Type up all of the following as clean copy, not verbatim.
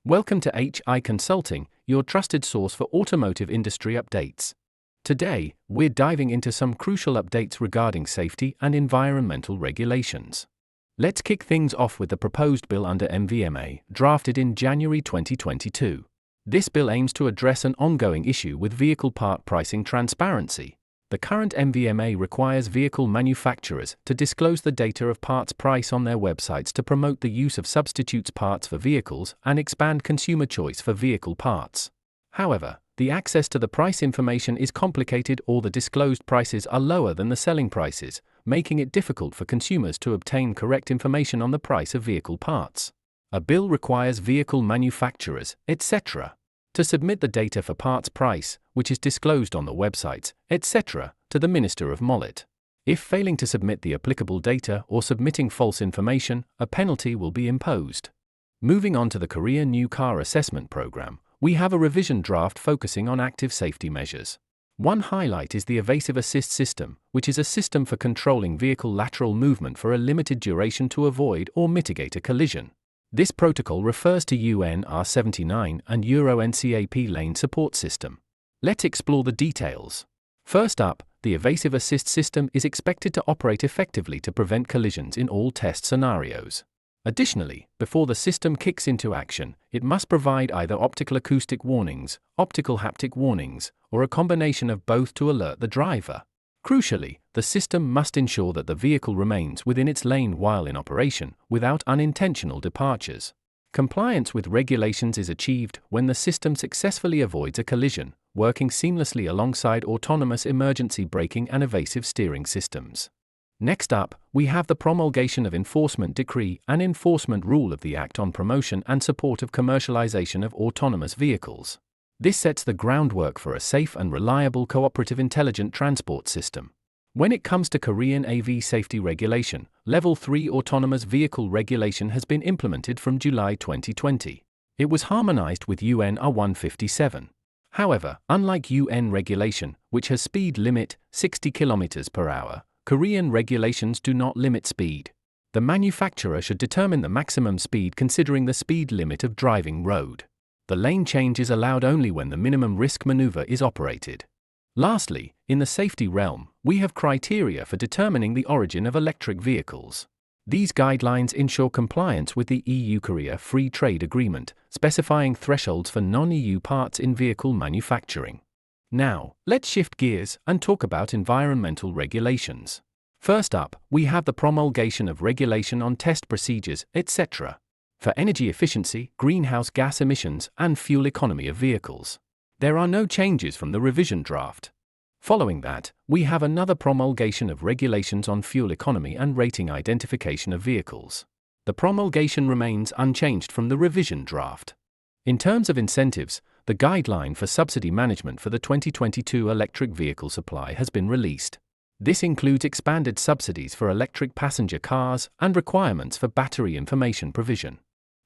Welcome to HI Consulting, your trusted source for automotive industry updates. Today, we're diving into some crucial updates regarding safety and environmental regulations. Let's kick things off with the proposed bill under MVMA, drafted in January 2022. This bill aims to address an ongoing issue with vehicle part pricing transparency. The current MVMA requires vehicle manufacturers to disclose the data of parts price on their websites to promote the use of substitutes parts for vehicles and expand consumer choice for vehicle parts. However, the access to the price information is complicated or the disclosed prices are lower than the selling prices, making it difficult for consumers to obtain correct information on the price of vehicle parts. A bill requires vehicle manufacturers, etc., to submit the data for parts price, which is disclosed on the websites, etc., to the Minister of MOLIT. If failing to submit the applicable data or submitting false information, a penalty will be imposed. Moving on to the Korean New Car Assessment Program, we have a revision draft focusing on active safety measures. One highlight is the Evasive Assist System, which is a system for controlling vehicle lateral movement for a limited duration to avoid or mitigate a collision. This protocol refers to UN R79 and Euro NCAP lane support system. Let's explore the details. First up, the Evasive Assist System is expected to operate effectively to prevent collisions in all test scenarios. Additionally, before the system kicks into action, it must provide either optical acoustic warnings, optical haptic warnings, or a combination of both to alert the driver. Crucially, the system must ensure that the vehicle remains within its lane while in operation, without unintentional departures. Compliance with regulations is achieved when the system successfully avoids a collision, working seamlessly alongside autonomous emergency braking and evasive steering systems. Next up, we have the promulgation of Enforcement Decree and Enforcement Rule of the Act on Promotion and Support of Commercialization of Autonomous Vehicles. This sets the groundwork for a safe and reliable cooperative intelligent transport system. When it comes to Korean AV safety regulation, Level 3 autonomous vehicle regulation has been implemented from July 2020. It was harmonized with UN R157. However, unlike UN regulation, which has speed limit 60 km per hour, Korean regulations do not limit speed. The manufacturer should determine the maximum speed considering the speed limit of driving road. The lane change is allowed only when the minimum risk maneuver is operated. Lastly, in the safety realm, we have criteria for determining the origin of electric vehicles. These guidelines ensure compliance with the EU-Korea Free Trade Agreement, specifying thresholds for non-EU parts in vehicle manufacturing. Now, let's shift gears and talk about environmental regulations. First up, we have the promulgation of regulation on test procedures, etc., for energy efficiency, greenhouse gas emissions, and fuel economy of vehicles. There are no changes from the revision draft. Following that, we have another promulgation of regulations on fuel economy and rating identification of vehicles. The promulgation remains unchanged from the revision draft. In terms of incentives, the guideline for subsidy management for the 2022 electric vehicle supply has been released. This includes expanded subsidies for electric passenger cars and requirements for battery information provision.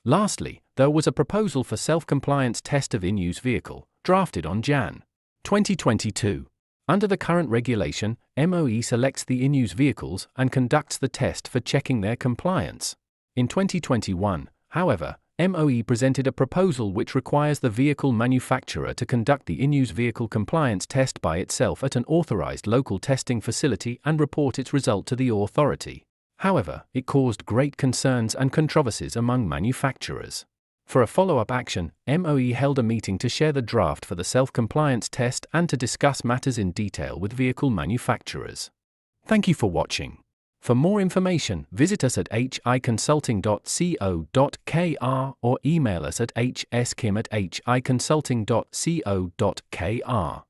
Lastly, there was a proposal for self-compliance test of in-use vehicle, drafted on Jan. 2022. Under the current regulation, MOE selects the in-use vehicles and conducts the test for checking their compliance. In 2021, however, MOE presented a proposal which requires the vehicle manufacturer to conduct the in-use vehicle compliance test by itself at an authorized local testing facility and report its result to the authority. However, it caused great concerns and controversies among manufacturers. For a follow-up action, MOE held a meeting to share the draft for the self-compliance test and to discuss matters in detail with vehicle manufacturers. Thank you for watching. For more information, visit us at hiconsulting.co.kr or email us at hskim@hiconsulting.co.kr.